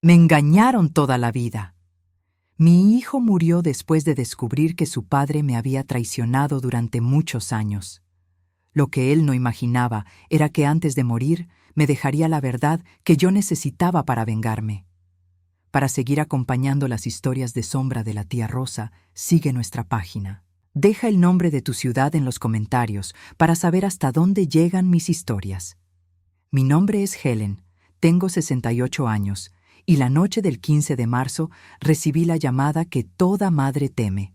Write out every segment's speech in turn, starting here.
Me engañaron toda la vida. Mi hijo murió después de descubrir que su padre me había traicionado durante muchos años. Lo que él no imaginaba era que antes de morir me dejaría la verdad que yo necesitaba para vengarme. Para seguir acompañando las historias de sombra de la tía Rosa, sigue nuestra página. Deja el nombre de tu ciudad en los comentarios para saber hasta dónde llegan mis historias. Mi nombre es Helen, tengo 68 años, y la noche del 15 de marzo recibí la llamada que toda madre teme.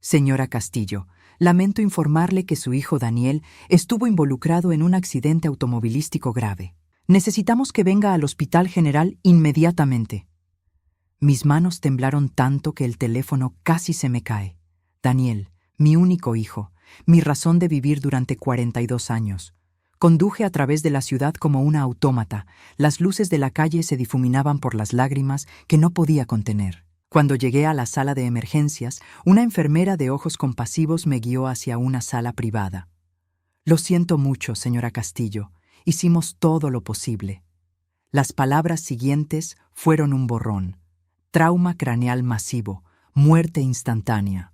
Señora Castillo, lamento informarle que su hijo Daniel estuvo involucrado en un accidente automovilístico grave. Necesitamos que venga al Hospital General inmediatamente. Mis manos temblaron tanto que el teléfono casi se me cae. Daniel, mi único hijo, mi razón de vivir durante 42 años. Conduje a través de la ciudad como una autómata. Las luces de la calle se difuminaban por las lágrimas que no podía contener. Cuando llegué a la sala de emergencias, una enfermera de ojos compasivos me guió hacia una sala privada. Lo siento mucho, señora Castillo. Hicimos todo lo posible. Las palabras siguientes fueron un borrón. Trauma craneal masivo, muerte instantánea.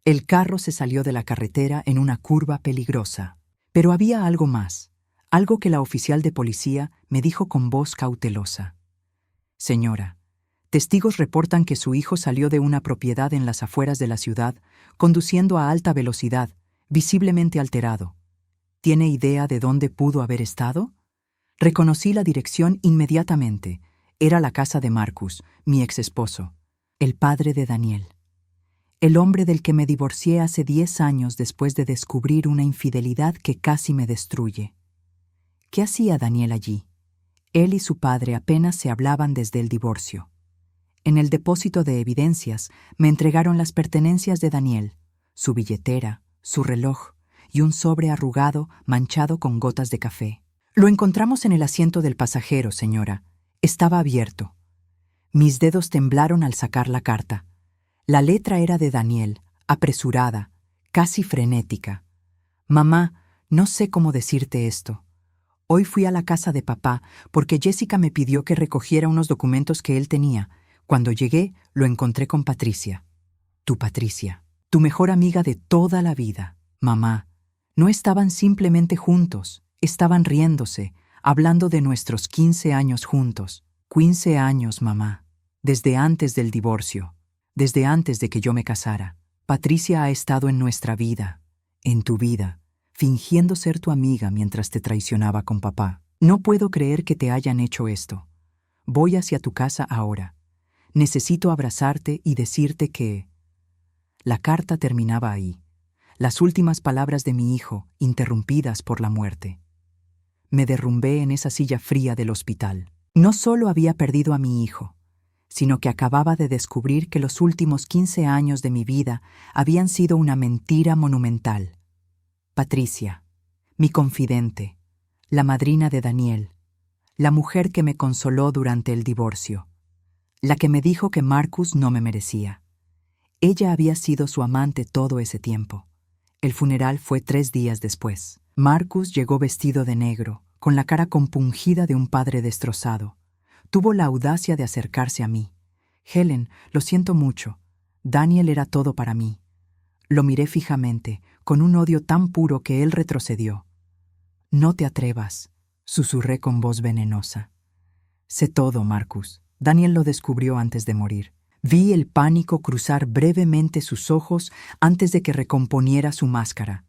El carro se salió de la carretera en una curva peligrosa. Pero había algo más, algo que la oficial de policía me dijo con voz cautelosa. Señora, testigos reportan que su hijo salió de una propiedad en las afueras de la ciudad, conduciendo a alta velocidad, visiblemente alterado. ¿Tiene idea de dónde pudo haber estado? Reconocí la dirección inmediatamente. Era la casa de Marcus, mi exesposo, el padre de Daniel. El hombre del que me divorcié hace 10 años después de descubrir una infidelidad que casi me destruye. ¿Qué hacía Daniel allí? Él y su padre apenas se hablaban desde el divorcio. En el depósito de evidencias me entregaron las pertenencias de Daniel, su billetera, su reloj y un sobre arrugado manchado con gotas de café. Lo encontramos en el asiento del pasajero, señora. Estaba abierto. Mis dedos temblaron al sacar la carta. La letra era de Daniel, apresurada, casi frenética. Mamá, no sé cómo decirte esto. Hoy fui a la casa de papá porque Jessica me pidió que recogiera unos documentos que él tenía. Cuando llegué, lo encontré con Patricia. Tu Patricia, tu mejor amiga de toda la vida. Mamá, no estaban simplemente juntos, estaban riéndose, hablando de nuestros 15 años juntos. 15 años, mamá. Desde antes del divorcio. Desde antes de que yo me casara. Patricia ha estado en nuestra vida, en tu vida, fingiendo ser tu amiga mientras te traicionaba con papá. No puedo creer que te hayan hecho esto. Voy hacia tu casa ahora. Necesito abrazarte y decirte que... La carta terminaba ahí. Las últimas palabras de mi hijo, interrumpidas por la muerte. Me derrumbé en esa silla fría del hospital. No solo había perdido a mi hijo, sino que acababa de descubrir que los últimos 15 años de mi vida habían sido una mentira monumental. Patricia, mi confidente, la madrina de Daniel, la mujer que me consoló durante el divorcio, la que me dijo que Marcus no me merecía. Ella había sido su amante todo ese tiempo. El funeral fue 3 días después. Marcus llegó vestido de negro, con la cara compungida de un padre destrozado. Tuvo la audacia de acercarse a mí. Helen, lo siento mucho. Daniel era todo para mí. Lo miré fijamente, con un odio tan puro que él retrocedió. No te atrevas, susurré con voz venenosa. Sé todo, Marcus. Daniel lo descubrió antes de morir. Vi el pánico cruzar brevemente sus ojos antes de que recomponiera su máscara.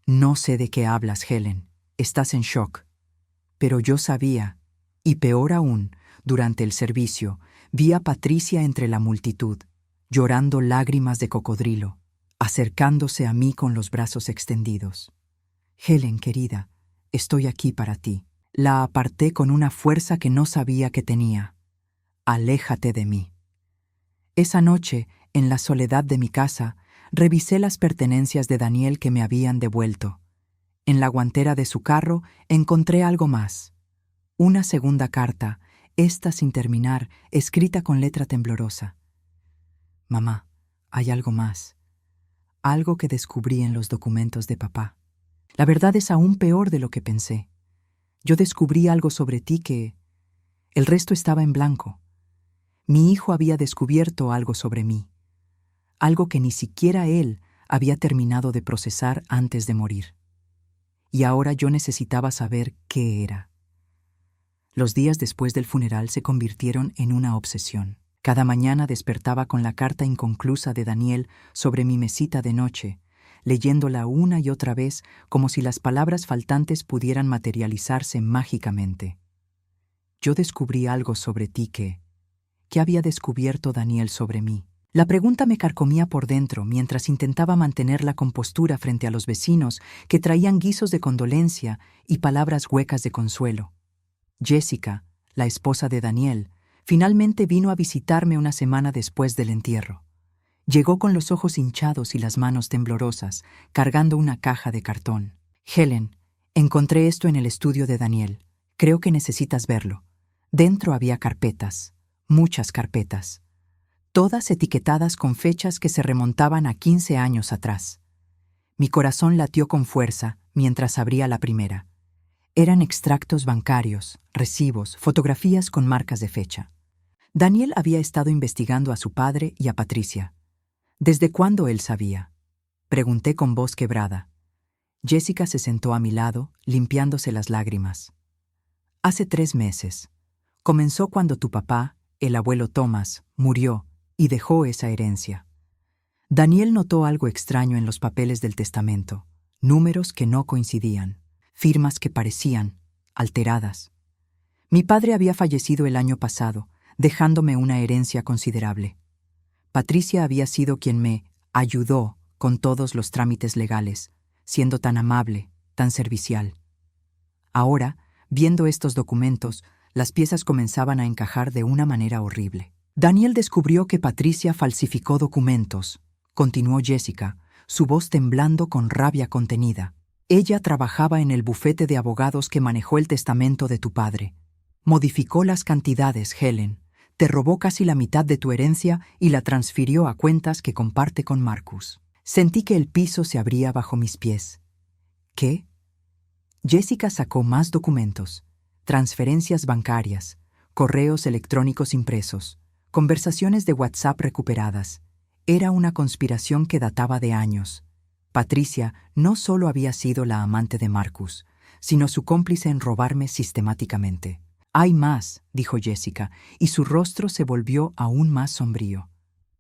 No sé de qué hablas, Helen. Estás en shock. Pero yo sabía, y peor aún, durante el servicio, vi a Patricia entre la multitud, llorando lágrimas de cocodrilo, acercándose a mí con los brazos extendidos. Helen, querida, estoy aquí para ti. La aparté con una fuerza que no sabía que tenía. Aléjate de mí. Esa noche, en la soledad de mi casa, revisé las pertenencias de Daniel que me habían devuelto. En la guantera de su carro encontré algo más. Una segunda carta, esta sin terminar, escrita con letra temblorosa. Mamá, hay algo más. Algo que descubrí en los documentos de papá. La verdad es aún peor de lo que pensé. Yo descubrí algo sobre ti que... El resto estaba en blanco. Mi hijo había descubierto algo sobre mí, algo que ni siquiera él había terminado de procesar antes de morir. Y ahora yo necesitaba saber qué era. Los días después del funeral se convirtieron en una obsesión. Cada mañana despertaba con la carta inconclusa de Daniel sobre mi mesita de noche, leyéndola una y otra vez como si las palabras faltantes pudieran materializarse mágicamente. Yo descubrí algo sobre ti que... ¿Qué había descubierto Daniel sobre mí? La pregunta me carcomía por dentro mientras intentaba mantener la compostura frente a los vecinos que traían guisos de condolencia y palabras huecas de consuelo. Jessica, la esposa de Daniel, finalmente vino a visitarme una semana después del entierro. Llegó con los ojos hinchados y las manos temblorosas, cargando una caja de cartón. Helen, encontré esto en el estudio de Daniel. Creo que necesitas verlo. Dentro había carpetas, muchas carpetas, todas etiquetadas con fechas que se remontaban a 15 años atrás. Mi corazón latió con fuerza mientras abría la primera. Eran extractos bancarios, recibos, fotografías con marcas de fecha. Daniel había estado investigando a su padre y a Patricia. ¿Desde cuándo él sabía? Pregunté con voz quebrada. Jessica se sentó a mi lado, limpiándose las lágrimas. Hace 3 meses. Comenzó cuando tu papá, el abuelo Thomas, murió y dejó esa herencia. Daniel notó algo extraño en los papeles del testamento, números que no coincidían, firmas que parecían alteradas. Mi padre había fallecido el año pasado, dejándome una herencia considerable. Patricia había sido quien me ayudó con todos los trámites legales, siendo tan amable, tan servicial. Ahora, viendo estos documentos, las piezas comenzaban a encajar de una manera horrible. Daniel descubrió que Patricia falsificó documentos, continuó Jessica, su voz temblando con rabia contenida. Ella trabajaba en el bufete de abogados que manejó el testamento de tu padre. Modificó las cantidades, Helen. Te robó casi la mitad de tu herencia y la transfirió a cuentas que comparte con Marcus. Sentí que el piso se abría bajo mis pies. ¿Qué? Jessica sacó más documentos, transferencias bancarias, correos electrónicos impresos, conversaciones de WhatsApp recuperadas. Era una conspiración que databa de años. Patricia no solo había sido la amante de Marcus, sino su cómplice en robarme sistemáticamente. Hay más, dijo Jessica, y su rostro se volvió aún más sombrío.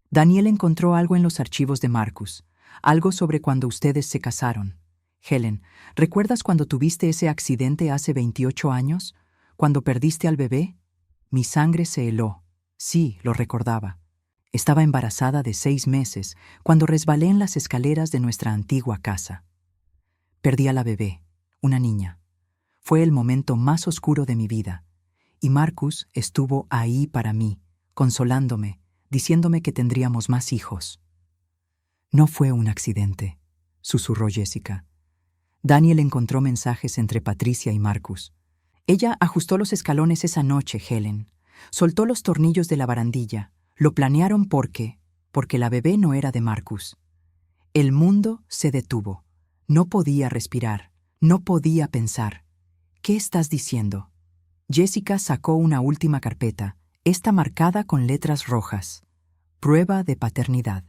Daniel encontró algo en los archivos de Marcus, algo sobre cuando ustedes se casaron. Helen, ¿recuerdas cuando tuviste ese accidente hace 28 años? ¿Cuando perdiste al bebé? Mi sangre se heló. Sí, lo recordaba. Estaba embarazada de 6 meses cuando resbalé en las escaleras de nuestra antigua casa. Perdí a la bebé, una niña. Fue el momento más oscuro de mi vida. Y Marcus estuvo ahí para mí, consolándome, diciéndome que tendríamos más hijos. No fue un accidente, susurró Jessica. Daniel encontró mensajes entre Patricia y Marcus. Ella ajustó los escalones esa noche, Helen. Soltó los tornillos de la barandilla. Lo planearon porque la bebé no era de Marcus. El mundo se detuvo. No podía respirar. No podía pensar. ¿Qué estás diciendo? Jessica sacó una última carpeta, esta marcada con letras rojas. Prueba de paternidad,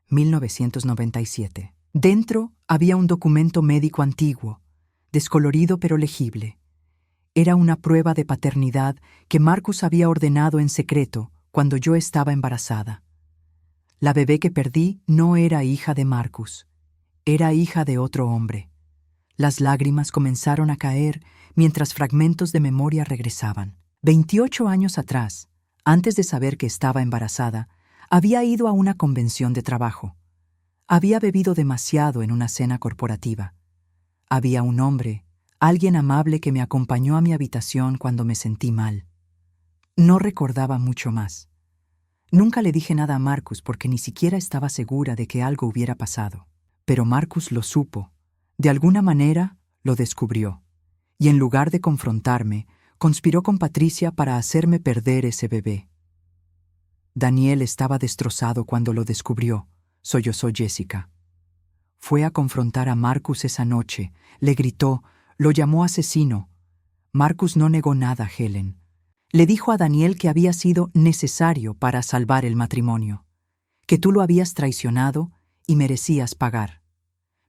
1997. Dentro había un documento médico antiguo, descolorido pero legible. Era una prueba de paternidad que Marcus había ordenado en secreto cuando yo estaba embarazada. La bebé que perdí no era hija de Marcus, era hija de otro hombre. Las lágrimas comenzaron a caer mientras fragmentos de memoria regresaban. 28 años atrás, antes de saber que estaba embarazada, había ido a una convención de trabajo. Había bebido demasiado en una cena corporativa. Había un hombre, alguien amable que me acompañó a mi habitación cuando me sentí mal. No recordaba mucho más. Nunca le dije nada a Marcus porque ni siquiera estaba segura de que algo hubiera pasado. Pero Marcus lo supo. De alguna manera, lo descubrió. Y en lugar de confrontarme, conspiró con Patricia para hacerme perder ese bebé. Daniel estaba destrozado cuando lo descubrió, sollozó Jessica. Fue a confrontar a Marcus esa noche, le gritó, lo llamó asesino. Marcus no negó nada, Helen. Le dijo a Daniel que había sido necesario para salvar el matrimonio, que tú lo habías traicionado y merecías pagar.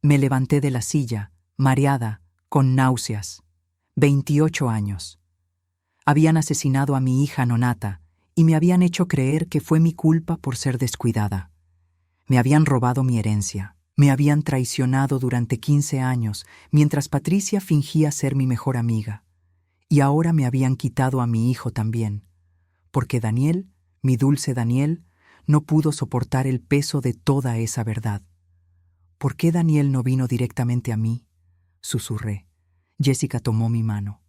Me levanté de la silla, mareada, con náuseas. 28 años. Habían asesinado a mi hija Nonata y me habían hecho creer que fue mi culpa por ser descuidada. Me habían robado mi herencia. Me habían traicionado durante 15 años, mientras Patricia fingía ser mi mejor amiga. Y ahora me habían quitado a mi hijo también, porque Daniel, mi dulce Daniel, no pudo soportar el peso de toda esa verdad. ¿Por qué Daniel no vino directamente a mí? Susurré. Jessica tomó mi mano.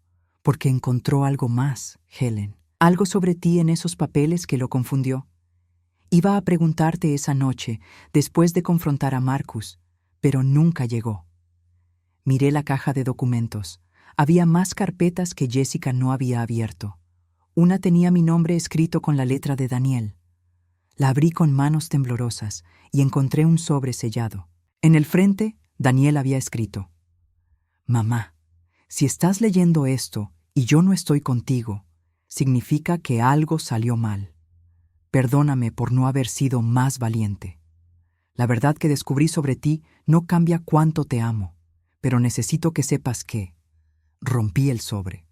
Porque encontró algo más, Helen. Algo sobre ti en esos papeles que lo confundió. Iba a preguntarte esa noche, después de confrontar a Marcus, pero nunca llegó. Miré la caja de documentos. Había más carpetas que Jessica no había abierto. Una tenía mi nombre escrito con la letra de Daniel. La abrí con manos temblorosas y encontré un sobre sellado. En el frente, Daniel había escrito: Mamá, si estás leyendo esto y yo no estoy contigo, significa que algo salió mal. Perdóname por no haber sido más valiente. La verdad que descubrí sobre ti no cambia cuánto te amo, pero necesito que sepas que rompí el sobre.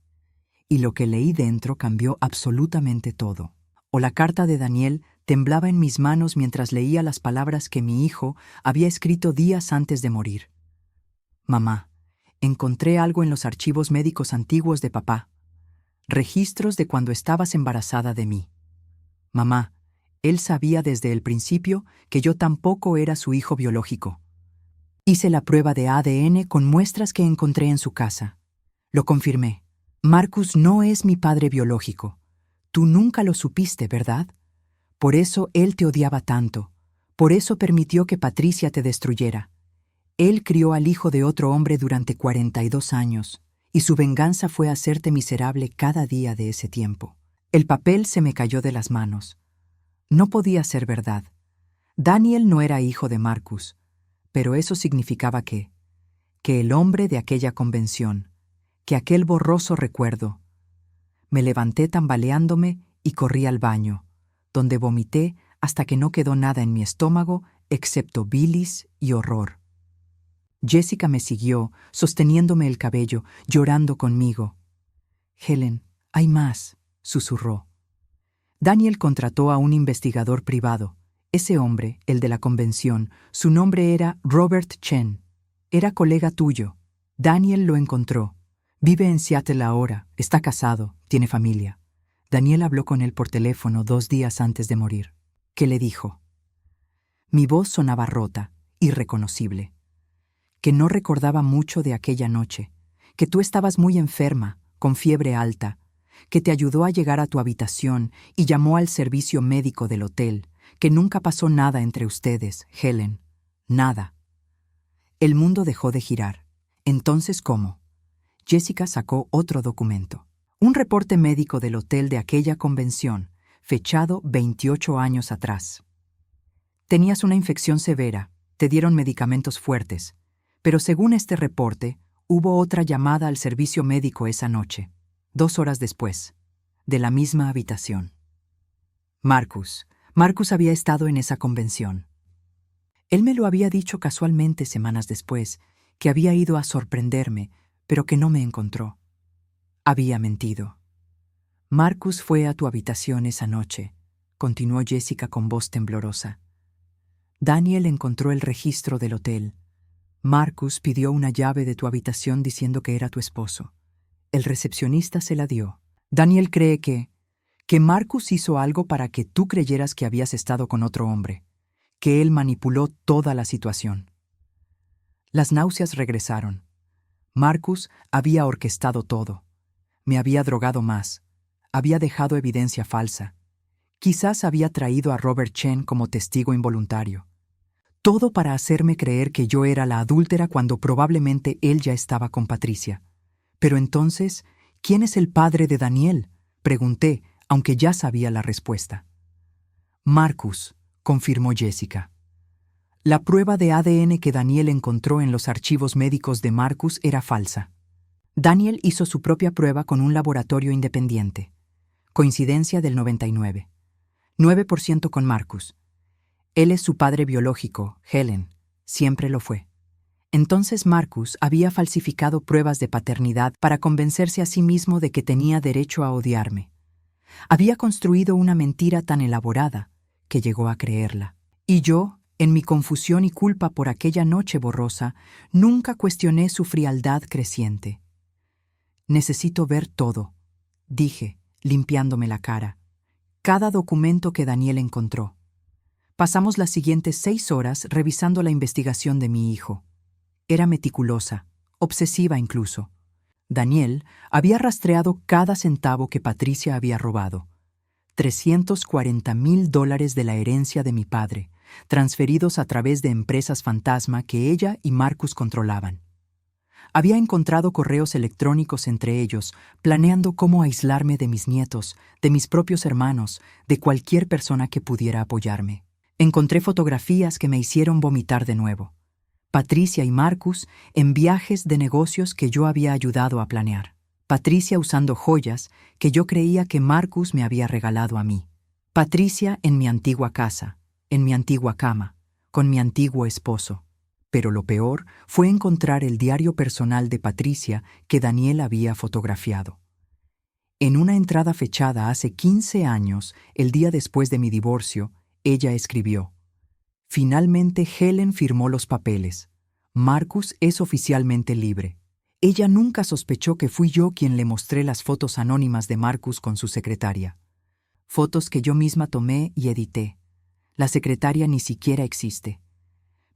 Y lo que leí dentro cambió absolutamente todo. O la carta de Daniel temblaba en mis manos mientras leía las palabras que mi hijo había escrito días antes de morir. Mamá, encontré algo en los archivos médicos antiguos de papá. Registros de cuando estabas embarazada de mí. Mamá, él sabía desde el principio que yo tampoco era su hijo biológico. Hice la prueba de ADN con muestras que encontré en su casa. Lo confirmé. Marcus no es mi padre biológico. Tú nunca lo supiste, ¿verdad? Por eso él te odiaba tanto. Por eso permitió que Patricia te destruyera. Él crió al hijo de otro hombre durante 42 años, y su venganza fue hacerte miserable cada día de ese tiempo. El papel se me cayó de las manos. No podía ser verdad. Daniel no era hijo de Marcus, pero eso significaba que el hombre de aquella convención, que aquel borroso recuerdo. Me levanté tambaleándome y corrí al baño, donde vomité hasta que no quedó nada en mi estómago excepto bilis y horror. Jessica me siguió, sosteniéndome el cabello, llorando conmigo. Helen, hay más, susurró. Daniel contrató a un investigador privado. Ese hombre, el de la convención, su nombre era Robert Chen. Era colega tuyo. Daniel lo encontró. Vive en Seattle ahora, está casado, tiene familia. Daniel habló con él por teléfono 2 días antes de morir. ¿Qué le dijo? Mi voz sonaba rota, irreconocible. Que no recordaba mucho de aquella noche, que tú estabas muy enferma, con fiebre alta, que te ayudó a llegar a tu habitación y llamó al servicio médico del hotel, que nunca pasó nada entre ustedes, Helen. Nada. El mundo dejó de girar. Entonces, ¿cómo? Jessica sacó otro documento. Un reporte médico del hotel de aquella convención, fechado 28 años atrás. Tenías una infección severa, te dieron medicamentos fuertes, pero según este reporte, hubo otra llamada al servicio médico esa noche, 2 horas después, de la misma habitación. Marcus había estado en esa convención. Él me lo había dicho casualmente semanas después, que había ido a sorprenderme, pero que no me encontró. Había mentido. Marcus fue a tu habitación esa noche, continuó Jessica con voz temblorosa. Daniel encontró el registro del hotel. Marcus pidió una llave de tu habitación diciendo que era tu esposo. El recepcionista se la dio. Daniel cree que Marcus hizo algo para que tú creyeras que habías estado con otro hombre, que él manipuló toda la situación. Las náuseas regresaron. Marcus había orquestado todo. Me había drogado más. Había dejado evidencia falsa. Quizás había traído a Robert Chen como testigo involuntario. Todo para hacerme creer que yo era la adúltera cuando probablemente él ya estaba con Patricia. Pero entonces, ¿quién es el padre de Daniel? Pregunté, aunque ya sabía la respuesta. Marcus, confirmó Jessica. La prueba de ADN que Daniel encontró en los archivos médicos de Marcus era falsa. Daniel hizo su propia prueba con un laboratorio independiente. Coincidencia del 99. 9% con Marcus. Él es su padre biológico, Helen. Siempre lo fue. Entonces Marcus había falsificado pruebas de paternidad para convencerse a sí mismo de que tenía derecho a odiarme. Había construido una mentira tan elaborada que llegó a creerla. Y yo, en mi confusión y culpa por aquella noche borrosa, nunca cuestioné su frialdad creciente. Necesito ver todo, dije, limpiándome la cara. Cada documento que Daniel encontró. Pasamos las siguientes 6 horas revisando la investigación de mi hijo. Era meticulosa, obsesiva incluso. Daniel había rastreado cada centavo que Patricia había robado. $340,000 de la herencia de mi padre, transferidos a través de empresas fantasma que ella y Marcus controlaban. Había encontrado correos electrónicos entre ellos, planeando cómo aislarme de mis nietos, de mis propios hermanos, de cualquier persona que pudiera apoyarme. Encontré fotografías que me hicieron vomitar de nuevo. Patricia y Marcus en viajes de negocios que yo había ayudado a planear. Patricia usando joyas que yo creía que Marcus me había regalado a mí. Patricia en mi antigua casa, en mi antigua cama, con mi antiguo esposo. Pero lo peor fue encontrar el diario personal de Patricia que Daniel había fotografiado. En una entrada fechada hace 15 años, el día después de mi divorcio, ella escribió: «Finalmente Helen firmó los papeles. Marcus es oficialmente libre». Ella nunca sospechó que fui yo quien le mostré las fotos anónimas de Marcus con su secretaria. Fotos que yo misma tomé y edité. La secretaria ni siquiera existe.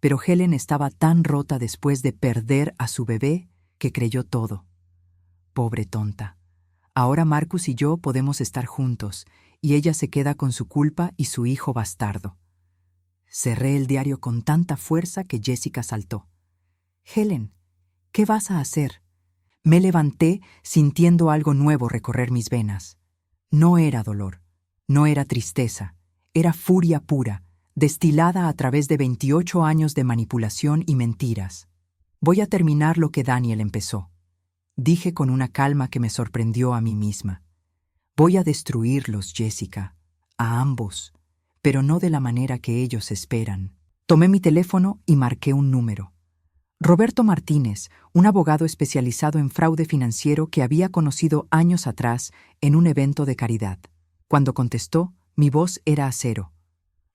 Pero Helen estaba tan rota después de perder a su bebé que creyó todo. Pobre tonta. Ahora Marcus y yo podemos estar juntos, y ella se queda con su culpa y su hijo bastardo. Cerré el diario con tanta fuerza que Jessica saltó. «Helen, ¿qué vas a hacer?» Me levanté sintiendo algo nuevo recorrer mis venas. No era dolor, no era tristeza, era furia pura, destilada a través de 28 años de manipulación y mentiras. «Voy a terminar lo que Daniel empezó», dije con una calma que me sorprendió a mí misma. «Voy a destruirlos, Jessica, a ambos, pero no de la manera que ellos esperan». Tomé mi teléfono y marqué un número. Roberto Martínez, un abogado especializado en fraude financiero que había conocido años atrás en un evento de caridad. Cuando contestó, mi voz era acero.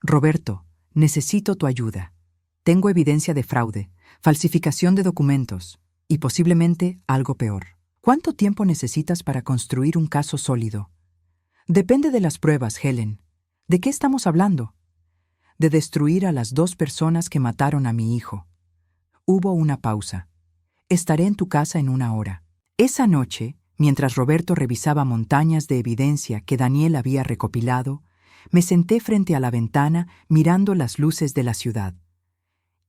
«Roberto, necesito tu ayuda. Tengo evidencia de fraude, falsificación de documentos y posiblemente algo peor. ¿Cuánto tiempo necesitas para construir un caso sólido?» «Depende de las pruebas, Helen. ¿De qué estamos hablando?» «De destruir a las 2 personas que mataron a mi hijo». Hubo una pausa. «Estaré en tu casa en 1 hora». Esa noche, mientras Roberto revisaba montañas de evidencia que Daniel había recopilado, me senté frente a la ventana mirando las luces de la ciudad.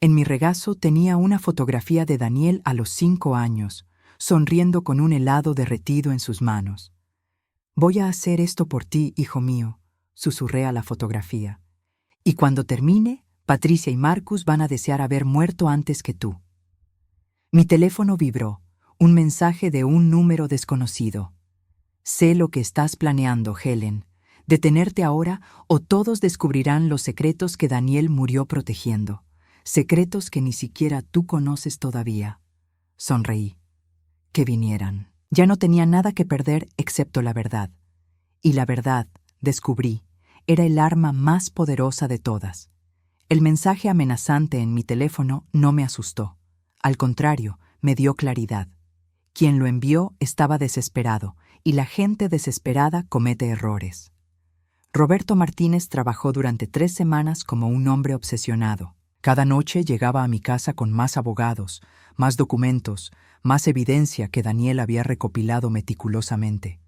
En mi regazo tenía una fotografía de Daniel a los 5 años, sonriendo con un helado derretido en sus manos. «Voy a hacer esto por ti, hijo mío», susurré a la fotografía. «Y cuando termine, Patricia y Marcus van a desear haber muerto antes que tú». Mi teléfono vibró, un mensaje de un número desconocido. «Sé lo que estás planeando, Helen. Detenerte ahora o todos descubrirán los secretos que Daniel murió protegiendo. Secretos que ni siquiera tú conoces todavía». Sonreí. Que vinieran. Ya no tenía nada que perder excepto la verdad. Y la verdad, descubrí, era el arma más poderosa de todas. El mensaje amenazante en mi teléfono no me asustó. Al contrario, me dio claridad. Quien lo envió estaba desesperado, y la gente desesperada comete errores. Roberto Martínez trabajó durante 3 semanas como un hombre obsesionado. Cada noche llegaba a mi casa con más abogados, más documentos, más evidencia que Daniel había recopilado meticulosamente.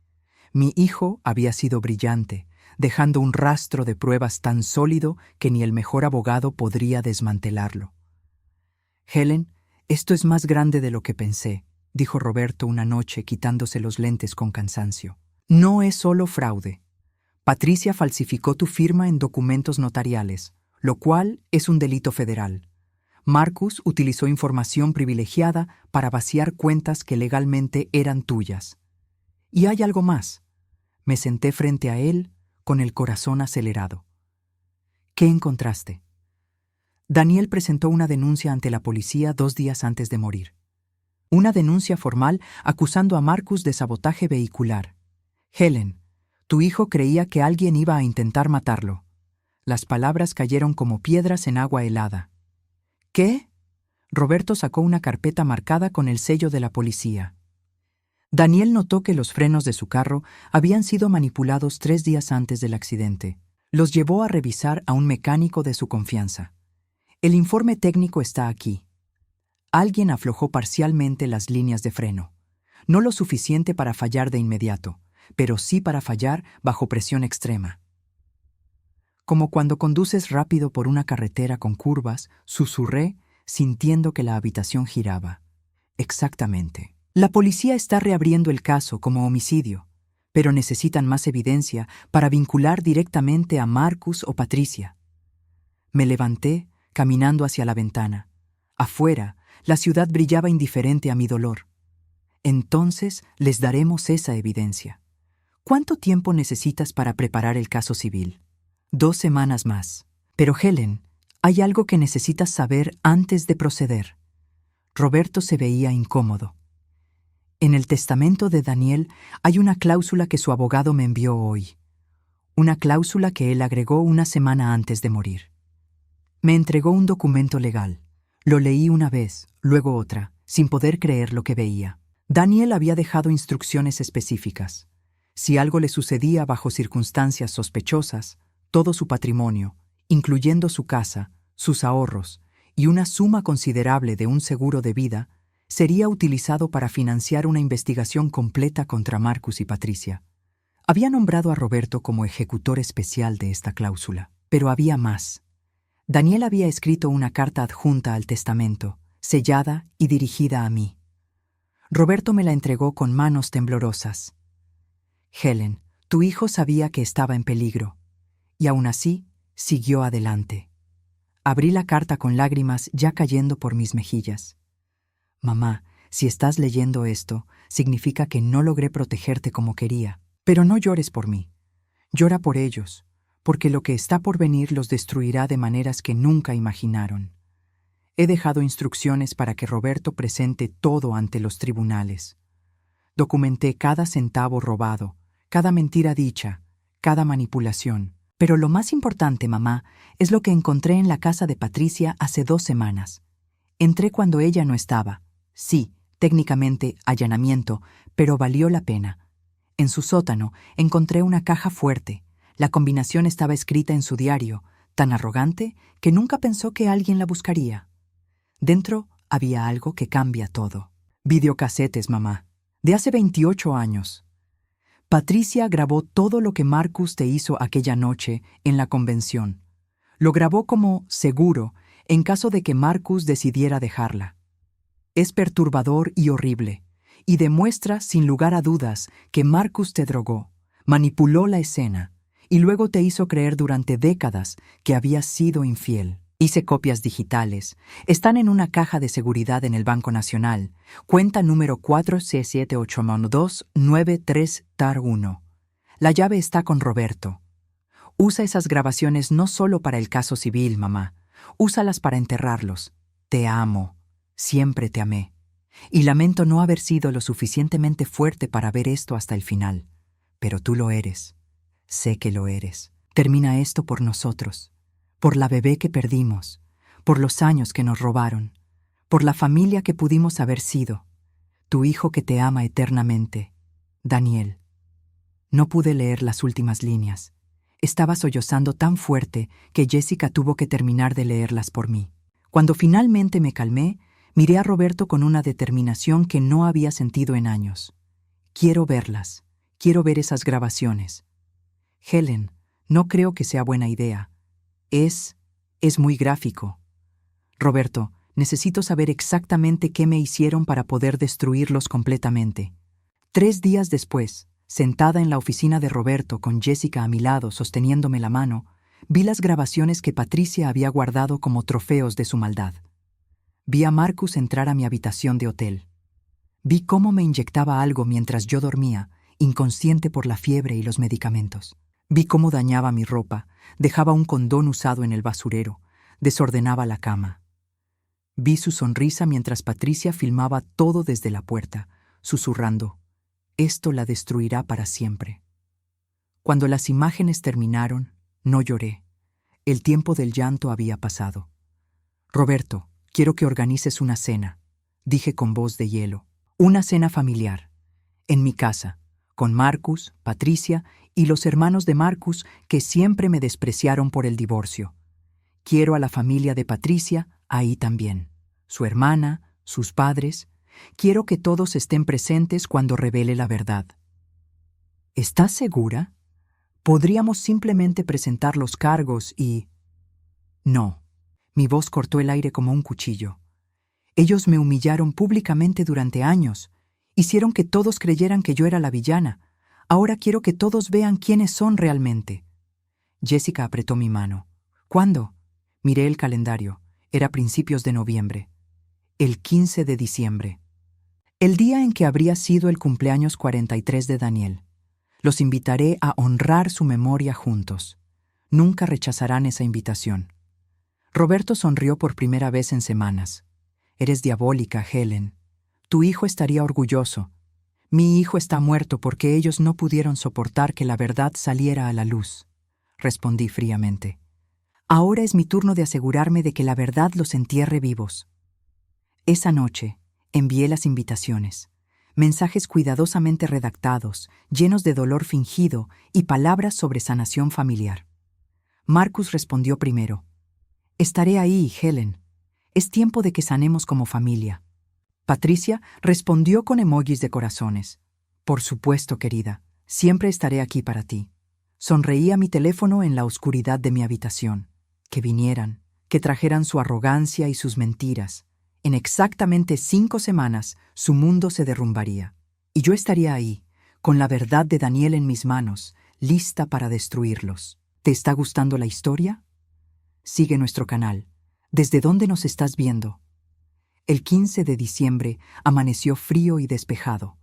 Mi hijo había sido brillante, dejando un rastro de pruebas tan sólido que ni el mejor abogado podría desmantelarlo. «Helen, esto es más grande de lo que pensé», dijo Roberto una noche quitándose los lentes con cansancio. «No es solo fraude. Patricia falsificó tu firma en documentos notariales, lo cual es un delito federal. Marcus utilizó información privilegiada para vaciar cuentas que legalmente eran tuyas. Y hay algo más. Me senté frente a él, con el corazón acelerado. ¿Qué encontraste? Daniel presentó una denuncia ante la policía 2 días antes de morir. Una denuncia formal acusando a Marcus de sabotaje vehicular. Helen, tu hijo creía que alguien iba a intentar matarlo. Las palabras cayeron como piedras en agua helada. ¿Qué? Roberto sacó una carpeta marcada con el sello de la policía. Daniel notó que los frenos de su carro habían sido manipulados 3 días antes del accidente. Los llevó a revisar a un mecánico de su confianza. El informe técnico está aquí. Alguien aflojó parcialmente las líneas de freno. No lo suficiente para fallar de inmediato, pero sí para fallar bajo presión extrema. Como cuando conduces rápido por una carretera con curvas, susurré, sintiendo que la habitación giraba. Exactamente. La policía está reabriendo el caso como homicidio, pero necesitan más evidencia para vincular directamente a Marcus o Patricia. Me levanté, caminando hacia la ventana. Afuera, la ciudad brillaba indiferente a mi dolor. Entonces les daremos esa evidencia. ¿Cuánto tiempo necesitas para preparar el caso civil? 2 semanas más. Pero Helen, hay algo que necesitas saber antes de proceder. Roberto se veía incómodo. En el testamento de Daniel hay una cláusula que su abogado me envió hoy. Una cláusula que él agregó 1 semana antes de morir. Me entregó un documento legal. Lo leí una vez, luego otra, sin poder creer lo que veía. Daniel había dejado instrucciones específicas. Si algo le sucedía bajo circunstancias sospechosas, todo su patrimonio, incluyendo su casa, sus ahorros y una suma considerable de un seguro de vida, sería utilizado para financiar una investigación completa contra Marcus y Patricia. Había nombrado a Roberto como ejecutor especial de esta cláusula, pero había más. Daniel había escrito una carta adjunta al testamento, sellada y dirigida a mí. Roberto me la entregó con manos temblorosas. Helen, tu hijo sabía que estaba en peligro, y aún así siguió adelante. Abrí la carta con lágrimas ya cayendo por mis mejillas. Mamá, si estás leyendo esto, significa que no logré protegerte como quería. Pero no llores por mí. Llora por ellos, porque lo que está por venir los destruirá de maneras que nunca imaginaron. He dejado instrucciones para que Roberto presente todo ante los tribunales. Documenté cada centavo robado, cada mentira dicha, cada manipulación. Pero lo más importante, mamá, es lo que encontré en la casa de Patricia hace 2 semanas. Entré cuando ella no estaba. Sí, técnicamente allanamiento, pero valió la pena. En su sótano encontré una caja fuerte. La combinación estaba escrita en su diario, tan arrogante que nunca pensó que alguien la buscaría. Dentro había algo que cambia todo. Videocasetes, mamá, de hace 28 años. Patricia grabó todo lo que Marcus te hizo aquella noche en la convención. Lo grabó como seguro en caso de que Marcus decidiera dejarla. Es perturbador y horrible, y demuestra sin lugar a dudas que Marcus te drogó, manipuló la escena, y luego te hizo creer durante décadas que habías sido infiel. Hice copias digitales. Están en una caja de seguridad en el Banco Nacional. Cuenta número 4C789293-1. La llave está con Roberto. Usa esas grabaciones no solo para el caso civil, mamá. Úsalas para enterrarlos. Te amo. Siempre te amé. Y lamento no haber sido lo suficientemente fuerte para ver esto hasta el final. Pero tú lo eres. Sé que lo eres. Termina esto por nosotros. Por la bebé que perdimos, por los años que nos robaron, por la familia que pudimos haber sido, tu hijo que te ama eternamente, Daniel. No pude leer las últimas líneas. Estaba sollozando tan fuerte que Jessica tuvo que terminar de leerlas por mí. Cuando finalmente me calmé, miré a Roberto con una determinación que no había sentido en años. Quiero verlas. Quiero ver esas grabaciones. Helen, no creo que sea buena idea. Es muy gráfico. Roberto, necesito saber exactamente qué me hicieron para poder destruirlos completamente. 3 días después, sentada en la oficina de Roberto con Jessica a mi lado sosteniéndome la mano, vi las grabaciones que Patricia había guardado como trofeos de su maldad. Vi a Marcus entrar a mi habitación de hotel. Vi cómo me inyectaba algo mientras yo dormía inconsciente por la fiebre y los medicamentos. Vi cómo dañaba mi ropa, dejaba un condón usado en el basurero, desordenaba la cama. Vi su sonrisa mientras Patricia filmaba todo desde la puerta, susurrando: «Esto la destruirá para siempre». Cuando las imágenes terminaron, no lloré. El tiempo del llanto había pasado. «Roberto, quiero que organices una cena», dije con voz de hielo. «Una cena familiar, en mi casa, con Marcus, Patricia y los hermanos de Marcus que siempre me despreciaron por el divorcio. Quiero a la familia de Patricia ahí también, su hermana, sus padres. Quiero que todos estén presentes cuando revele la verdad». «¿Estás segura? Podríamos simplemente presentar los cargos y...» «No». Mi voz cortó el aire como un cuchillo. «Ellos me humillaron públicamente durante años. Hicieron que todos creyeran que yo era la villana. Ahora quiero que todos vean quiénes son realmente». Jessica apretó mi mano. «¿Cuándo?» Miré el calendario. Era principios de noviembre. El 15 de diciembre. El día en que habría sido el cumpleaños 43 de Daniel. Los invitaré a honrar su memoria juntos. Nunca rechazarán esa invitación». Roberto sonrió por primera vez en semanas. «Eres diabólica, Helen. Tu hijo estaría orgulloso. Mi hijo está muerto porque ellos no pudieron soportar que la verdad saliera a la luz», respondí fríamente. «Ahora es mi turno de asegurarme de que la verdad los entierre vivos». Esa noche envié las invitaciones, mensajes cuidadosamente redactados, llenos de dolor fingido y palabras sobre sanación familiar. Marcus respondió primero: «Estaré ahí, Helen. Es tiempo de que sanemos como familia». Patricia respondió con emojis de corazones. «Por supuesto, querida. Siempre estaré aquí para ti». Sonreí a mi teléfono en la oscuridad de mi habitación. Que vinieran, que trajeran su arrogancia y sus mentiras. En exactamente 5 semanas, su mundo se derrumbaría. Y yo estaría ahí, con la verdad de Daniel en mis manos, lista para destruirlos. ¿Te está gustando la historia? Sigue nuestro canal. ¿Desde dónde nos estás viendo? El 15 de diciembre amaneció frío y despejado.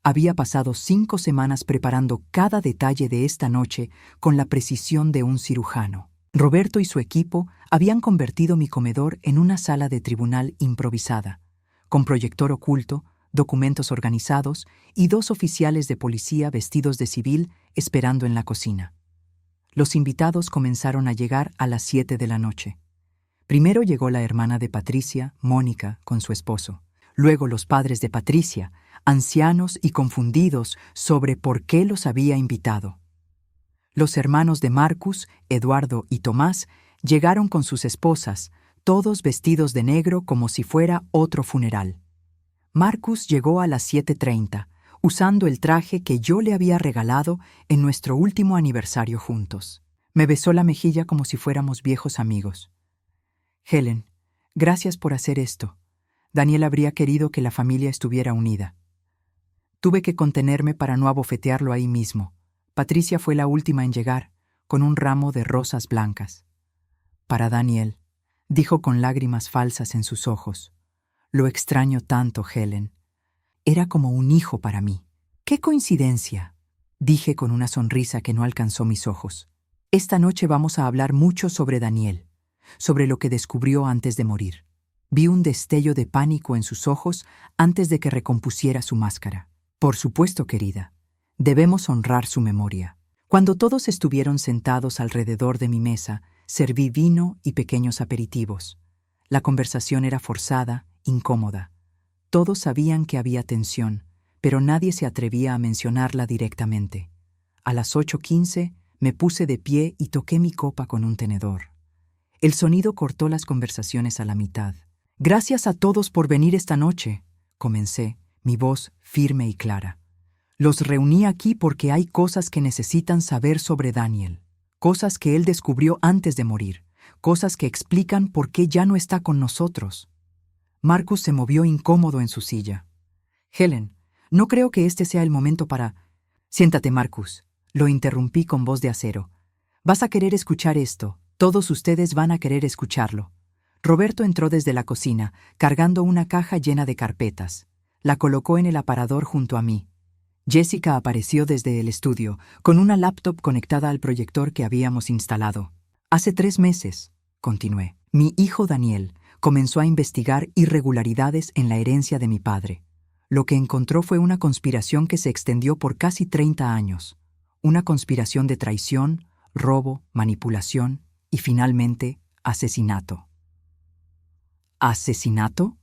Había pasado 5 semanas preparando cada detalle de esta noche con la precisión de un cirujano. Roberto y su equipo habían convertido mi comedor en una sala de tribunal improvisada, con proyector oculto, documentos organizados y 2 oficiales de policía vestidos de civil esperando en la cocina. Los invitados comenzaron a llegar a las 7 de la noche. Primero llegó la hermana de Patricia, Mónica, con su esposo. Luego los padres de Patricia, ancianos y confundidos sobre por qué los había invitado. Los hermanos de Marcus, Eduardo y Tomás, llegaron con sus esposas, todos vestidos de negro como si fuera otro funeral. Marcus llegó a las 7:30, usando el traje que yo le había regalado en nuestro último aniversario juntos. Me besó la mejilla como si fuéramos viejos amigos. «Helen, gracias por hacer esto. Daniel habría querido que la familia estuviera unida». Tuve que contenerme para no abofetearlo ahí mismo. Patricia fue la última en llegar, con un ramo de rosas blancas. «Para Daniel», dijo con lágrimas falsas en sus ojos. «Lo extraño tanto, Helen. Era como un hijo para mí». «¡Qué coincidencia!», dije con una sonrisa que no alcanzó mis ojos. «Esta noche vamos a hablar mucho sobre Daniel, sobre lo que descubrió antes de morir». Vi un destello de pánico en sus ojos antes de que recompusiera su máscara. «Por supuesto, querida. Debemos honrar su memoria». Cuando todos estuvieron sentados alrededor de mi mesa, serví vino y pequeños aperitivos. La conversación era forzada, incómoda. Todos sabían que había tensión, pero nadie se atrevía a mencionarla directamente. A las 8:15 me puse de pie y toqué mi copa con un tenedor. El sonido cortó las conversaciones a la mitad. «Gracias a todos por venir esta noche», comencé, mi voz firme y clara. «Los reuní aquí porque hay cosas que necesitan saber sobre Daniel, cosas que él descubrió antes de morir, cosas que explican por qué ya no está con nosotros». Marcus se movió incómodo en su silla. «Helen, no creo que este sea el momento para...» «Siéntate, Marcus», lo interrumpí con voz de acero. «Vas a querer escuchar esto, todos ustedes van a querer escucharlo». Roberto entró desde la cocina, cargando una caja llena de carpetas. La colocó en el aparador junto a mí. Jessica apareció desde el estudio, con una laptop conectada al proyector que habíamos instalado. Hace 3 meses, continué, mi hijo Daniel comenzó a investigar irregularidades en la herencia de mi padre. Lo que encontró fue una conspiración que se extendió por casi 30 años. Una conspiración de traición, robo, manipulación y, finalmente, asesinato. ¿Asesinato?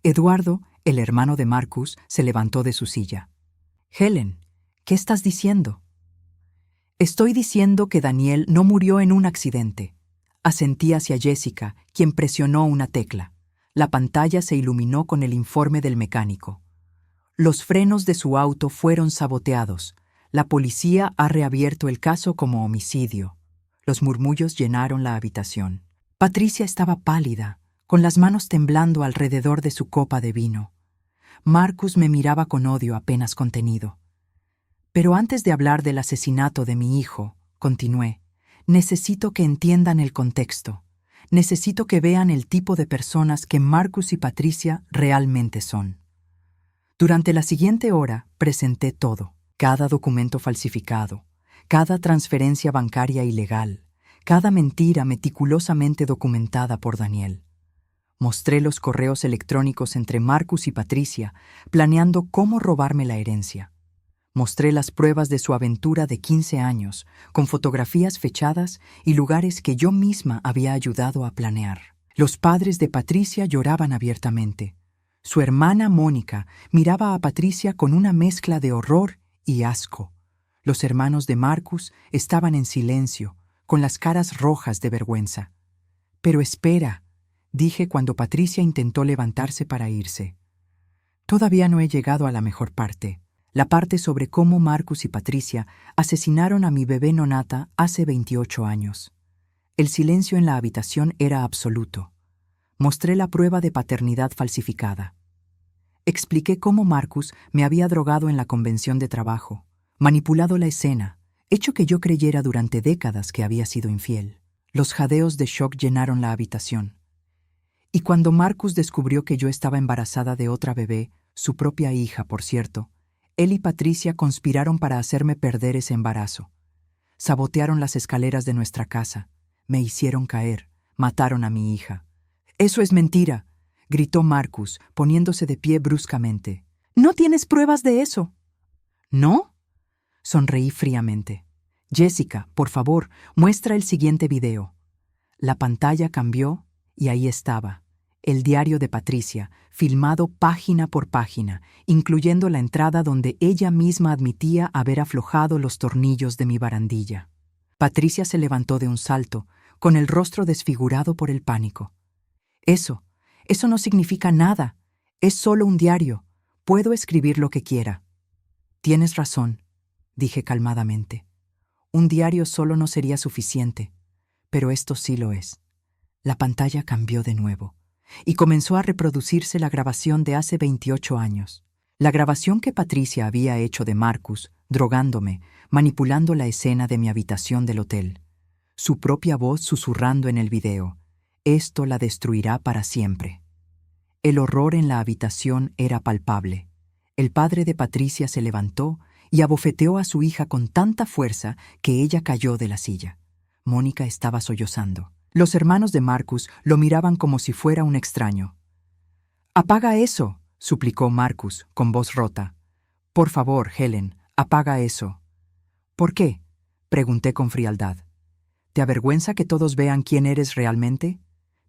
Eduardo, el hermano de Marcus, se levantó de su silla. Helen, ¿qué estás diciendo? Estoy diciendo que Daniel no murió en un accidente. Asentí hacia Jessica, quien presionó una tecla. La pantalla se iluminó con el informe del mecánico. Los frenos de su auto fueron saboteados. La policía ha reabierto el caso como homicidio. Los murmullos llenaron la habitación. Patricia estaba pálida, con las manos temblando alrededor de su copa de vino. Marcus me miraba con odio apenas contenido. Pero antes de hablar del asesinato de mi hijo, continué, necesito que entiendan el contexto. Necesito que vean el tipo de personas que Marcus y Patricia realmente son. Durante la siguiente hora presenté todo, cada documento falsificado, cada transferencia bancaria ilegal, cada mentira meticulosamente documentada por Daniel. Mostré los correos electrónicos entre Marcus y Patricia, planeando cómo robarme la herencia. Mostré las pruebas de su aventura de 15 años, con fotografías fechadas y lugares que yo misma había ayudado a planear. Los padres de Patricia lloraban abiertamente. Su hermana Mónica miraba a Patricia con una mezcla de horror y asco. Los hermanos de Marcus estaban en silencio, con las caras rojas de vergüenza. «Pero espera», dije cuando Patricia intentó levantarse para irse. «Todavía no he llegado a la mejor parte. La parte sobre cómo Marcus y Patricia asesinaron a mi bebé Nonata hace 28 años. El silencio en la habitación era absoluto. Mostré la prueba de paternidad falsificada. Expliqué cómo Marcus me había drogado en la convención de trabajo, manipulado la escena, hecho que yo creyera durante décadas que había sido infiel. Los jadeos de shock llenaron la habitación. Y cuando Marcus descubrió que yo estaba embarazada de otra bebé, su propia hija, por cierto, él y Patricia conspiraron para hacerme perder ese embarazo. Sabotearon las escaleras de nuestra casa, me hicieron caer, mataron a mi hija. «¡Eso es mentira!», gritó Marcus, poniéndose de pie bruscamente. «¡No tienes pruebas de eso!». «¿No?», sonreí fríamente. «Jessica, por favor, muestra el siguiente video». La pantalla cambió y ahí estaba, el diario de Patricia, filmado página por página, incluyendo la entrada donde ella misma admitía haber aflojado los tornillos de mi barandilla. Patricia se levantó de un salto, con el rostro desfigurado por el pánico. Eso no significa nada. Es solo un diario. Puedo escribir lo que quiera». «Tienes razón», dije calmadamente. «Un diario solo no sería suficiente, pero esto sí lo es». La pantalla cambió de nuevo, y comenzó a reproducirse la grabación de hace 28 años. La grabación que Patricia había hecho de Marcus, drogándome, manipulando la escena de mi habitación del hotel. Su propia voz susurrando en el video. «Esto la destruirá para siempre». El horror en la habitación era palpable. El padre de Patricia se levantó y abofeteó a su hija con tanta fuerza que ella cayó de la silla. Mónica estaba sollozando. Los hermanos de Marcus lo miraban como si fuera un extraño. «Apaga eso», suplicó Marcus, con voz rota. «Por favor, Helen, apaga eso». «¿Por qué?», pregunté con frialdad. «¿Te avergüenza que todos vean quién eres realmente?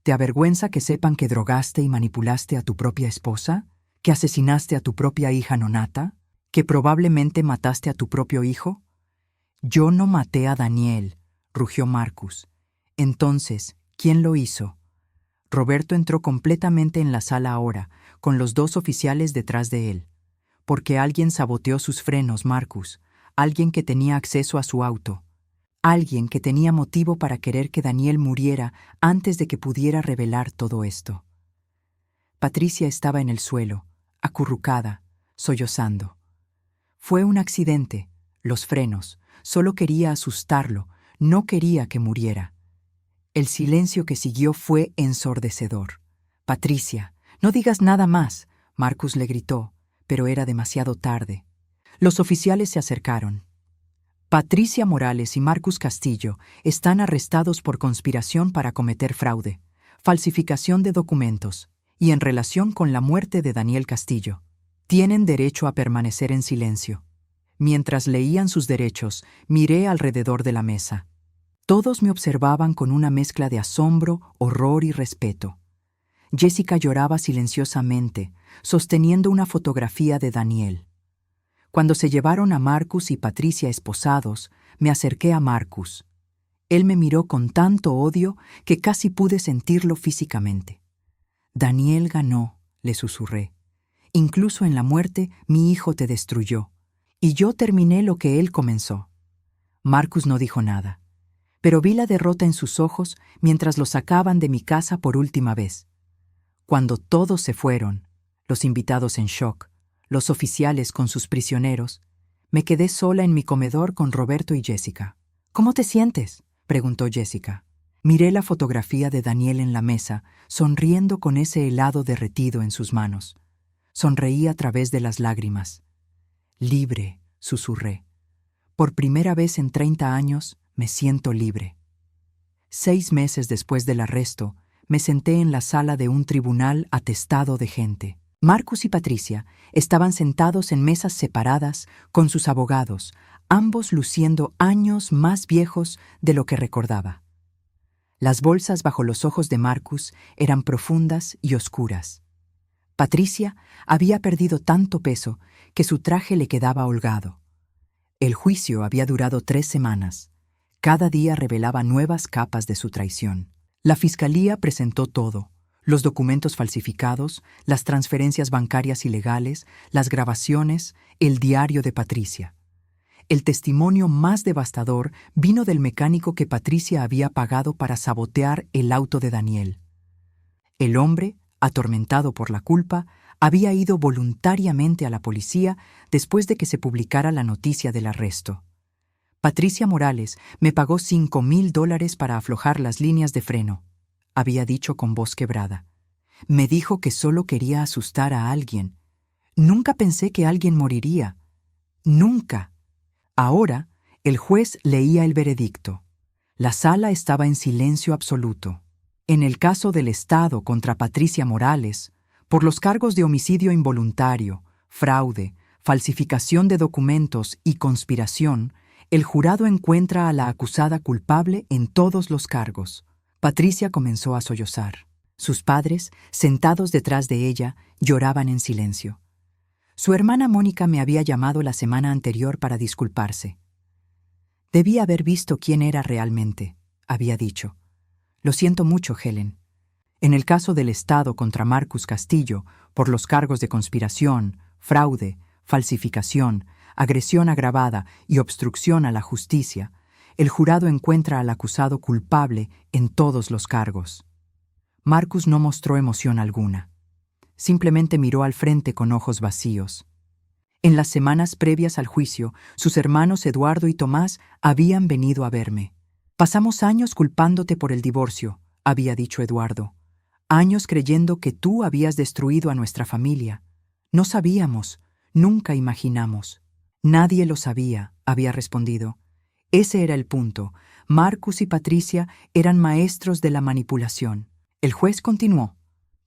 ¿Te avergüenza que sepan que drogaste y manipulaste a tu propia esposa? ¿Que asesinaste a tu propia hija Nonata? ¿Que probablemente mataste a tu propio hijo?» «Yo no maté a Daniel», rugió Marcus. «Entonces, ¿quién lo hizo?» Roberto entró completamente en la sala ahora, con los 2 oficiales detrás de él. «Porque alguien saboteó sus frenos, Marcus. Alguien que tenía acceso a su auto. Alguien que tenía motivo para querer que Daniel muriera antes de que pudiera revelar todo esto». Patricia estaba en el suelo, acurrucada, sollozando. «Fue un accidente, los frenos. Solo quería asustarlo, no quería que muriera». El silencio que siguió fue ensordecedor. «Patricia, no digas nada más», Marcus le gritó, pero era demasiado tarde. Los oficiales se acercaron. Patricia Morales y Marcus Castillo están arrestados por conspiración para cometer fraude, falsificación de documentos y en relación con la muerte de Daniel Castillo. Tienen derecho a permanecer en silencio. Mientras leían sus derechos, miré alrededor de la mesa. Todos me observaban con una mezcla de asombro, horror y respeto. Jessica lloraba silenciosamente, sosteniendo una fotografía de Daniel. Cuando se llevaron a Marcus y Patricia esposados, me acerqué a Marcus. Él me miró con tanto odio que casi pude sentirlo físicamente. Daniel ganó, le susurré. Incluso en la muerte, mi hijo te destruyó. Y yo terminé lo que él comenzó. Marcus no dijo nada, pero vi la derrota en sus ojos mientras lo sacaban de mi casa por última vez. Cuando todos se fueron, los invitados en shock, los oficiales con sus prisioneros, me quedé sola en mi comedor con Roberto y Jessica. ¿Cómo te sientes?, preguntó Jessica. Miré la fotografía de Daniel en la mesa, sonriendo con ese helado derretido en sus manos. Sonreí a través de las lágrimas. Libre, susurré. Por primera vez en 30 años me siento libre. 6 meses después del arresto, me senté en la sala de un tribunal atestado de gente. Marcus y Patricia estaban sentados en mesas separadas con sus abogados, ambos luciendo años más viejos de lo que recordaba. Las bolsas bajo los ojos de Marcus eran profundas y oscuras. Patricia había perdido tanto peso que su traje le quedaba holgado. El juicio había durado 3 semanas. Cada día revelaba nuevas capas de su traición. La fiscalía presentó todo: los documentos falsificados, las transferencias bancarias ilegales, las grabaciones, el diario de Patricia. El testimonio más devastador vino del mecánico que Patricia había pagado para sabotear el auto de Daniel. El hombre, atormentado por la culpa, había ido voluntariamente a la policía después de que se publicara la noticia del arresto. Patricia Morales me pagó $5,000 para aflojar las líneas de freno, había dicho con voz quebrada. Me dijo que solo quería asustar a alguien. Nunca pensé que alguien moriría. Nunca. Ahora, el juez leía el veredicto. La sala estaba en silencio absoluto. En el caso del Estado contra Patricia Morales, por los cargos de homicidio involuntario, fraude, falsificación de documentos y conspiración, el jurado encuentra a la acusada culpable en todos los cargos. Patricia comenzó a sollozar. Sus padres, sentados detrás de ella, lloraban en silencio. Su hermana Mónica me había llamado la semana anterior para disculparse. Debí haber visto quién era realmente, había dicho. Lo siento mucho, Helen. En el caso del Estado contra Marcus Castillo, por los cargos de conspiración, fraude, falsificación, agresión agravada y obstrucción a la justicia, el jurado encuentra al acusado culpable en todos los cargos. Marcus no mostró emoción alguna. Simplemente miró al frente con ojos vacíos. En las semanas previas al juicio, sus hermanos Eduardo y Tomás habían venido a verme. Pasamos años culpándote por el divorcio, había dicho Eduardo. Años creyendo que tú habías destruido a nuestra familia. No sabíamos, nunca imaginamos. Nadie lo sabía, había respondido. Ese era el punto. Marcus y Patricia eran maestros de la manipulación. El juez continuó.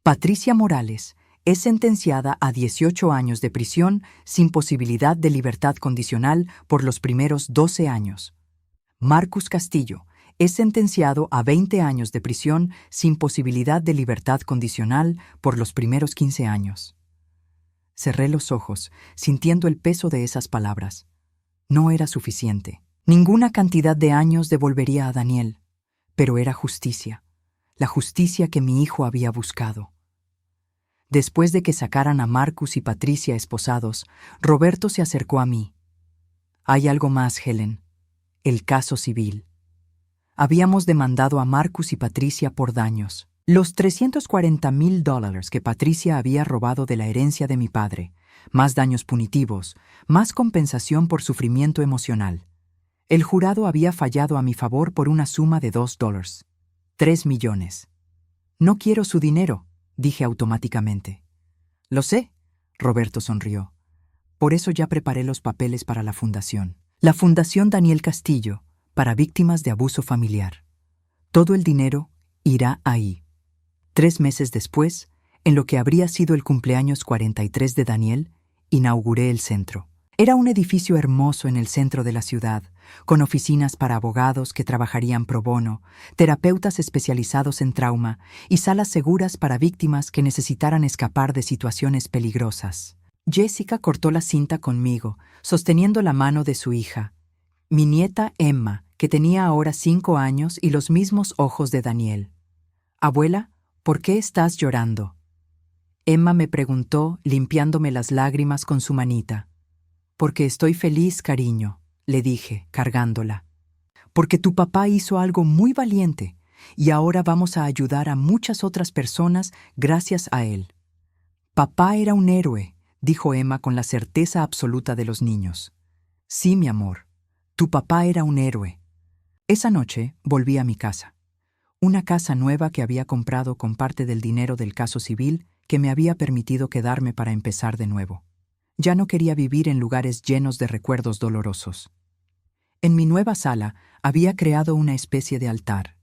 Patricia Morales es sentenciada a 18 años de prisión sin posibilidad de libertad condicional por los primeros 12 años. Marcus Castillo es sentenciado a 20 años de prisión sin posibilidad de libertad condicional por los primeros 15 años. Cerré los ojos, sintiendo el peso de esas palabras. No era suficiente. Ninguna cantidad de años devolvería a Daniel, pero era justicia, la justicia que mi hijo había buscado. Después de que sacaran a Marcus y Patricia esposados, Roberto se acercó a mí. Hay algo más, Helen. El caso civil. Habíamos demandado a Marcus y Patricia por daños. Los $340,000 que Patricia había robado de la herencia de mi padre, más daños punitivos, más compensación por sufrimiento emocional. El jurado había fallado a mi favor por una suma de $2. 3 millones. No quiero su dinero, dije automáticamente. Lo sé, Roberto sonrió. Por eso ya preparé los papeles para la fundación. La Fundación Daniel Castillo, para víctimas de abuso familiar. Todo el dinero irá ahí. 3 meses después, en lo que habría sido el cumpleaños 43 de Daniel, inauguré el centro. Era un edificio hermoso en el centro de la ciudad, con oficinas para abogados que trabajarían pro bono, terapeutas especializados en trauma y salas seguras para víctimas que necesitaran escapar de situaciones peligrosas. Jessica cortó la cinta conmigo, sosteniendo la mano de su hija, mi nieta Emma, que tenía ahora 5 años y los mismos ojos de Daniel. «Abuela, ¿por qué estás llorando?», Emma me preguntó, limpiándome las lágrimas con su manita. «Porque estoy feliz, cariño», le dije, cargándola. «Porque tu papá hizo algo muy valiente y ahora vamos a ayudar a muchas otras personas gracias a él». «Papá era un héroe», dijo Emma con la certeza absoluta de los niños. «Sí, mi amor, tu papá era un héroe». Esa noche volví a mi casa. Una casa nueva que había comprado con parte del dinero del caso civil que me había permitido quedarme para empezar de nuevo. Ya no quería vivir en lugares llenos de recuerdos dolorosos. En mi nueva sala había creado una especie de altar,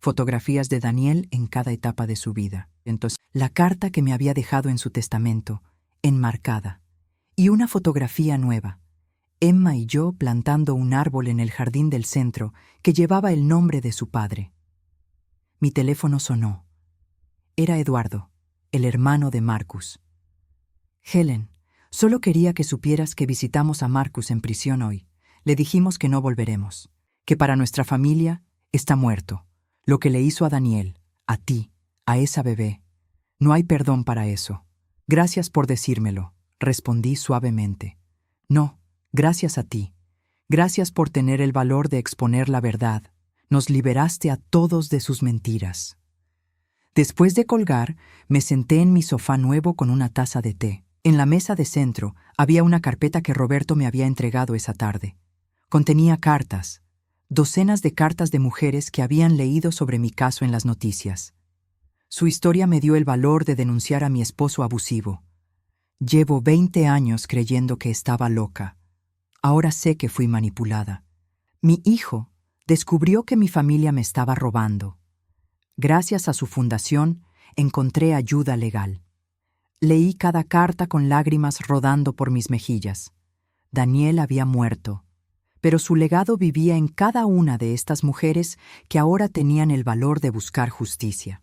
fotografías de Daniel en cada etapa de su vida. Entonces, la carta que me había dejado en su testamento, enmarcada, y una fotografía nueva, Emma y yo plantando un árbol en el jardín del centro que llevaba el nombre de su padre. Mi teléfono sonó. Era Eduardo, el hermano de Marcus. «Helen, solo quería que supieras que visitamos a Marcus en prisión hoy. Le dijimos que no volveremos, que para nuestra familia está muerto. Lo que le hizo a Daniel, a ti, a esa bebé. No hay perdón para eso. Gracias por decírmelo», respondí suavemente. «No, gracias a ti. Gracias por tener el valor de exponer la verdad. Nos liberaste a todos de sus mentiras». Después de colgar, me senté en mi sofá nuevo con una taza de té. En la mesa de centro había una carpeta que Roberto me había entregado esa tarde. Contenía cartas, docenas de cartas de mujeres que habían leído sobre mi caso en las noticias. Su historia me dio el valor de denunciar a mi esposo abusivo. Llevo 20 años creyendo que estaba loca. Ahora sé que fui manipulada. Mi hijo descubrió que mi familia me estaba robando. Gracias a su fundación, encontré ayuda legal. Leí cada carta con lágrimas rodando por mis mejillas. Daniel había muerto, pero su legado vivía en cada una de estas mujeres que ahora tenían el valor de buscar justicia.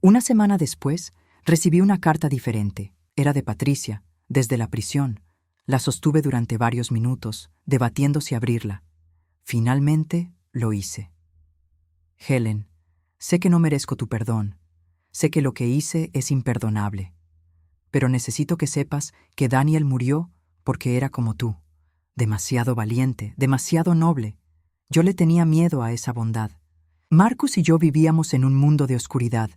Una semana después, recibí una carta diferente. Era de Patricia, desde la prisión. La sostuve durante varios minutos, debatiendo si abrirla. Finalmente, lo hice. «Helen, sé que no merezco tu perdón. Sé que lo que hice es imperdonable. Pero necesito que sepas que Daniel murió porque era como tú. Demasiado valiente, demasiado noble. Yo le tenía miedo a esa bondad. Marcus y yo vivíamos en un mundo de oscuridad,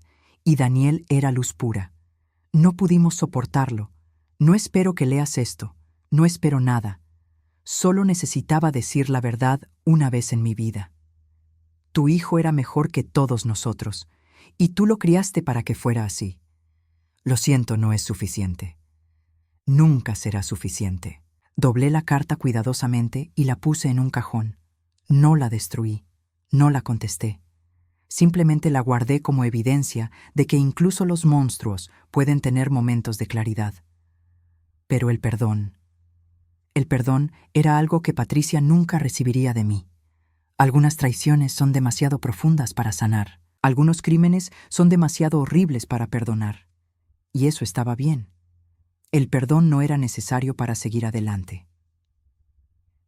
y Daniel era luz pura. No pudimos soportarlo. No espero que leas esto. No espero nada. Solo necesitaba decir la verdad una vez en mi vida. Tu hijo era mejor que todos nosotros, y tú lo criaste para que fuera así. Lo siento, no es suficiente. Nunca será suficiente». Doblé la carta cuidadosamente y la puse en un cajón. No la destruí, no la contesté. Simplemente la guardé como evidencia de que incluso los monstruos pueden tener momentos de claridad. Pero el perdón era algo que Patricia nunca recibiría de mí. Algunas traiciones son demasiado profundas para sanar. Algunos crímenes son demasiado horribles para perdonar. Y eso estaba bien. El perdón no era necesario para seguir adelante.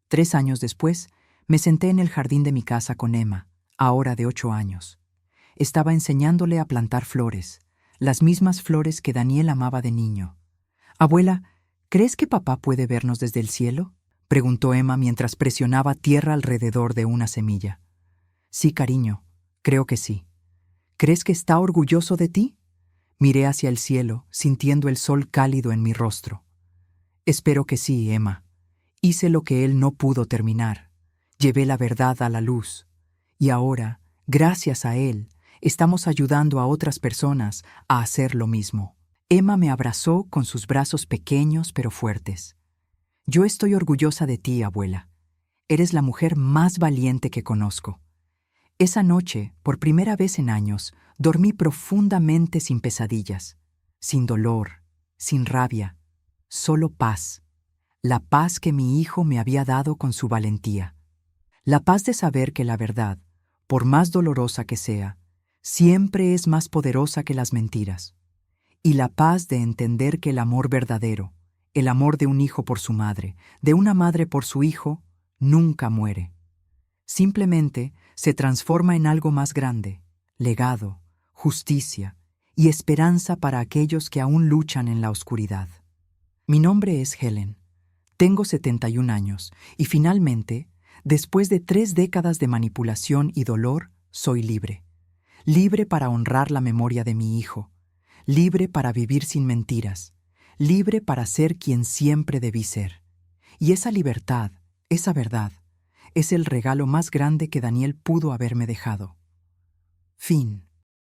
3 años después, me senté en el jardín de mi casa con Emma, ahora de 8 años. Estaba enseñándole a plantar flores, las mismas flores que Daniel amaba de niño. «Abuela, ¿crees que papá puede vernos desde el cielo?», preguntó Emma mientras presionaba tierra alrededor de una semilla. «Sí, cariño, creo que sí». «¿Crees que está orgulloso de ti?». Miré hacia el cielo, sintiendo el sol cálido en mi rostro. «Espero que sí, Emma. Hice lo que él no pudo terminar. Llevé la verdad a la luz. Y ahora, gracias a él, estamos ayudando a otras personas a hacer lo mismo». Emma me abrazó con sus brazos pequeños pero fuertes. Yo estoy orgullosa de ti, abuela. Eres la mujer más valiente que conozco. Esa noche, por primera vez en años, dormí profundamente sin pesadillas, sin dolor, sin rabia, solo paz. La paz que mi hijo me había dado con su valentía. La paz de saber que la verdad, por más dolorosa que sea, siempre es más poderosa que las mentiras. Y la paz de entender que el amor verdadero, el amor de un hijo por su madre, de una madre por su hijo, nunca muere. Simplemente se transforma en algo más grande, legado, justicia y esperanza para aquellos que aún luchan en la oscuridad. Mi nombre es Helen. Tengo 71 años y finalmente, después de 3 décadas de manipulación y dolor, soy libre. Libre para honrar la memoria de mi hijo. Libre para vivir sin mentiras. Libre para ser quien siempre debí ser. Y esa libertad, esa verdad, es el regalo más grande que Daniel pudo haberme dejado. Fin.